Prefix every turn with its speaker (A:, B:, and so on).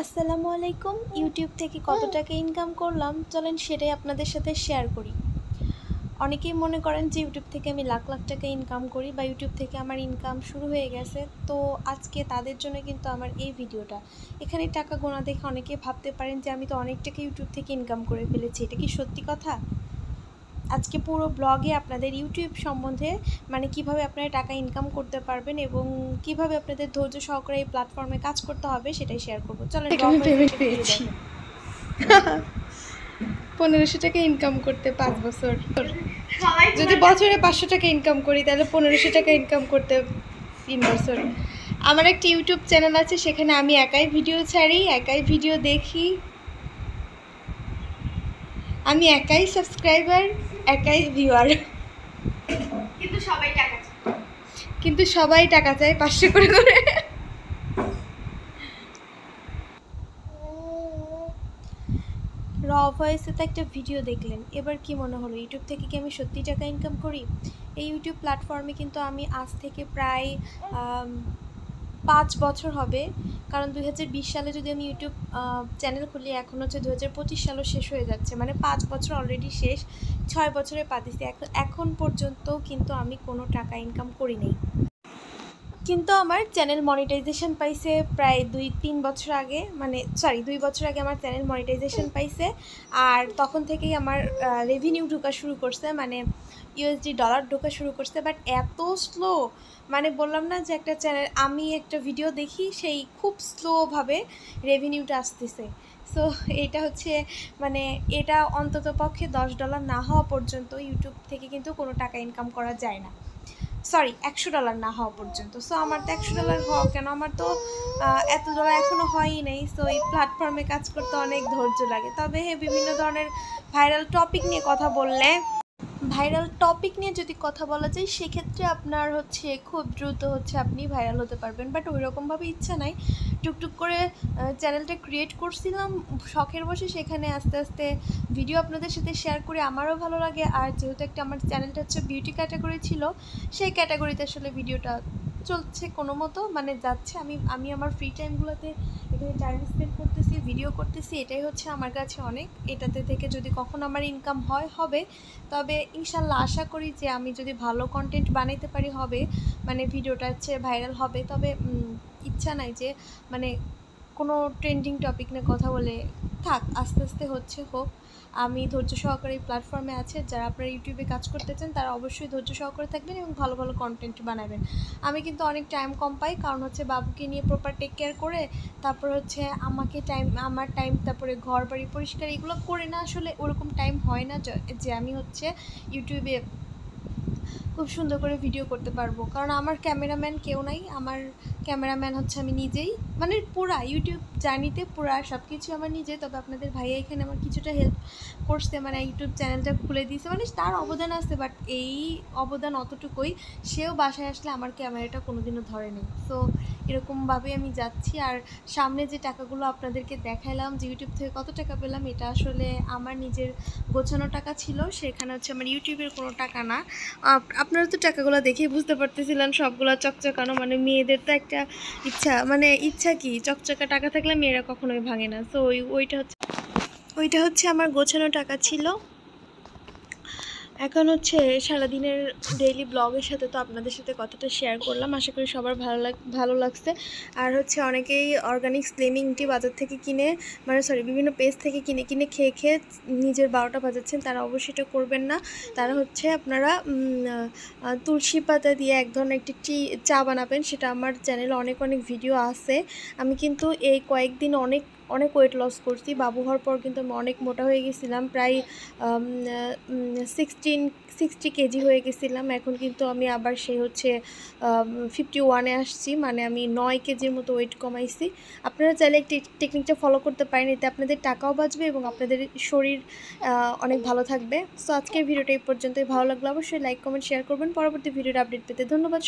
A: আসসালামু আলাইকুম। ইউটিউব থেকে কত টাকা ইনকাম করলাম চলেন সেটাই আপনাদের সাথে শেয়ার করি। অনেকেই মনে করেন যে ইউটিউব থেকে আমি লাখ লাখ টাকা ইনকাম করি বা ইউটিউব থেকে আমার ইনকাম শুরু হয়ে গেছে, তো আজকে তাদের জন্য কিন্তু আমার এই ভিডিওটা। এখানে টাকা গোনা দেখে অনেকে ভাবতে পারেন যে আমি তো অনেক টাকা ইউটিউব থেকে ইনকাম করে ফেলেছি, এটা কি সত্যি কথা? আজকে পুরো ব্লগে আপনাদের ইউটিউব সম্বন্ধে মানে কিভাবে আপনারা টাকা ইনকাম করতে পারবেন এবং কিভাবে আপনাদের ধৈর্য সহকারে এই প্ল্যাটফর্মে কাজ করতে হবে সেটাই শেয়ার করবো। চলেন
B: আমি পেমেন্ট পেয়েছি 1500 টাকা ইনকাম করতে 5 বছর। যদি বছরে 500 টাকা ইনকাম করি তাহলে 1500 টাকা ইনকাম করতে 3 বছর। আমার একটা ইউটিউব চ্যানেল আছে, সেখানে আমি একাই ভিডিও ছাড়ি, একাই ভিডিও দেখি, আমি একাই সাবস্ক্রাইবার, একাই ভিউয়ার। কিন্তু সবাই টাকা চায় 500 করে করে।
A: র ভয়েসে তো একটা ভিডিও দেখলেন, এবার কি মনে হলো ইউটিউব থেকে কি আমি সত্যি টাকা ইনকাম করি? এই ইউটিউব প্ল্যাটফর্মে কিন্তু আমি আজ থেকে প্রায় 5 বছর হবে, কারণ 2020 সালে যদি আমি ইউটিউব চ্যানেল খুলি, এখন হচ্ছে 2025 সালও শেষ হয়ে যাচ্ছে, মানে 5 বছর অলরেডি শেষ, 6 বছরে পা দিছি। এখন পর্যন্ত কিন্তু আমি কোনো টাকা ইনকাম করি নাই, কিন্তু আমার চ্যানেল মনিটাইজেশন পাইছে প্রায় 2-3 বছর আগে, মানে 2 বছর আগে আমার চ্যানেল মনিটাইজেশন পাইছে। আর তখন থেকেই আমার রেভিনিউ ঢোকা শুরু করছে, মানে ইউএসডি ডলার ঢোকা শুরু করছে। বাট এত স্লো, মানে বললাম না যে একটা চ্যানেল, আমি একটা ভিডিও দেখি সেই খুব স্লোভাবে রেভিনিউটা আসতেছে। সো এটা হচ্ছে মানে এটা অন্তত পক্ষে $10 না হওয়া পর্যন্ত ইউটিউব থেকে কিন্তু কোনো টাকা ইনকাম করা যায় না। $100 না হওয়া পর্যন্ত। সো আমার তো $100 হওয়া কেন, আমার তো এত ডলার এখনও হয়ই নেই। সো এই প্ল্যাটফর্মে কাজ করতে অনেক ধৈর্য লাগে। তবে হ্যাঁ, বিভিন্ন ধরনের ভাইরাল টপিক নিয়ে যদি কথা বলা যায়, সেক্ষেত্রে আপনার হচ্ছে খুব দ্রুত হচ্ছে আপনি ভাইরাল হতে পারবেন। বাট ওই রকমভাবে ইচ্ছা নাই, টুকটুক করে চ্যানেলটা ক্রিয়েট করছিলাম শখের বসে, সেখানে আস্তে আস্তে ভিডিও আপনাদের সাথে শেয়ার করে আমারও ভালো লাগে। আর যেহেতু একটা আমার চ্যানেলটা হচ্ছে বিউটি ক্যাটাগরি ছিল, সেই ক্যাটাগরিতে আসলে ভিডিওটা চলছে কোনো মতো, মানে যাচ্ছে। আমি আমার ফ্রি টাইমগুলোতে এখানে টাইম স্পেন্ড করতেছি, ভিডিও করতেছি, এটাই হচ্ছে আমার কাছে অনেক। এটাতে থেকে যদি কখনো আমার ইনকাম হবে, তবে ইনশাল্লাহ আশা করি যে আমি যদি ভালো কন্টেন্ট বানাইতে পারি হবে, মানে ভিডিওটা হচ্ছে ভাইরাল হবে। তবে ইচ্ছা নাই যে মানে কোনো ট্রেন্ডিং টপিক নিয়ে কথা বলে থাক, আস্তে আস্তে হোক। আমি ধৈর্য সহকারে এই প্ল্যাটফর্মে আছে, যারা আপনারা ইউটিউবে কাজ করতে চান তারা অবশ্যই ধৈর্য সহকারে থাকবেন এবং ভালো ভালো কন্টেন্ট বানাবেন। আমি কিন্তু অনেক টাইম কম পাই, কারণ হচ্ছে বাবুকে নিয়ে প্রপার টেক কেয়ার করে, তারপর হচ্ছে আমার টাইম, তারপরে ঘর বাড়ি পরিষ্কার এগুলো করে না, আসলে ওরকম টাইম হয় না যে আমি হচ্ছে ইউটিউবে খুব সুন্দর করে ভিডিও করতে পারবো। কারণ আমার ক্যামেরাম্যান কেউ নাই, আমার ক্যামেরাম্যান হচ্ছে আমি নিজেই, মানে পুরা ইউটিউব জার্নিতে পুরা সব কিছু আমার নিজে। তবে আপনাদের ভাইয়া এখানে আমার কিছুটা হেল্প করছে, মানে ইউটিউব চ্যানেলটা খুলে দিয়েছে, মানে তার অবদান আছে, বাট এই অবদান অতটুকুই। সেও বাসায় আসলে আমার ক্যামেরাটা কোনোদিনও ধরে নেই। সো এরকমভাবেই আমি যাচ্ছি। আর সামনে যে টাকাগুলো আপনাদেরকে দেখাইলাম যে ইউটিউব থেকে কত টাকা পেলাম, এটা আসলে আমার নিজের গোছানো টাকা ছিল, সেখানে হচ্ছে আমার ইউটিউবের কোনো টাকা না। আপনারা তো টাকাগুলো দেখেই বুঝতে পারতেছিলেন, সবগুলো চকচকানো, মানে মেয়েদের তো একটা ইচ্ছা কি, চকচকা টাকা থাকলে মেয়েরা কখনোই ভাঙে না। সো ওইটা হচ্ছে আমার গোছানো টাকা ছিল। এখন হচ্ছে সারাদিনের ডেইলি ব্লগের সাথে তো আপনাদের সাথে কথাটা শেয়ার করলাম, আশা করি সবার ভালো লাগছে। আর হচ্ছে অনেকেই অর্গানিক স্লিমিং টি বাজার থেকে কিনে, বিভিন্ন পেজ থেকে কিনে খেয়ে নিজের 12টা বাজাচ্ছেন, তারা অবশ্যই এটা করবেন না। তারা হচ্ছে আপনারা তুলসী পাতা দিয়ে এক ধরনের একটি চা বানাবেন, সেটা আমার চ্যানেলে অনেক ভিডিও আছে। আমি কিন্তু এই কয়েকদিন অনেক ওয়েট লস করছি। বাবু হওয়ার পর কিন্তু আমি অনেক মোটা হয়ে গেছিলাম, প্রায় 60 কেজি হয়ে গেছিলাম। এখন কিন্তু আমি আবার সেই হচ্ছে 51-এ আসছি, মানে আমি 9 কেজির মতো ওয়েট কমাইছি। আপনারা চাইলে একটি টেকনিকটা ফলো করতে পারেন, এতে আপনাদের টাকাও বাঁচবে এবং আপনাদের শরীর অনেক ভালো থাকবে। সো আজকের ভিডিওটা এই পর্যন্তই। ভালো লাগলে অবশ্যই লাইক কমেন্ট শেয়ার করবেন। পরবর্তী ভিডিওর আপডেট পেতে ধন্যবাদ।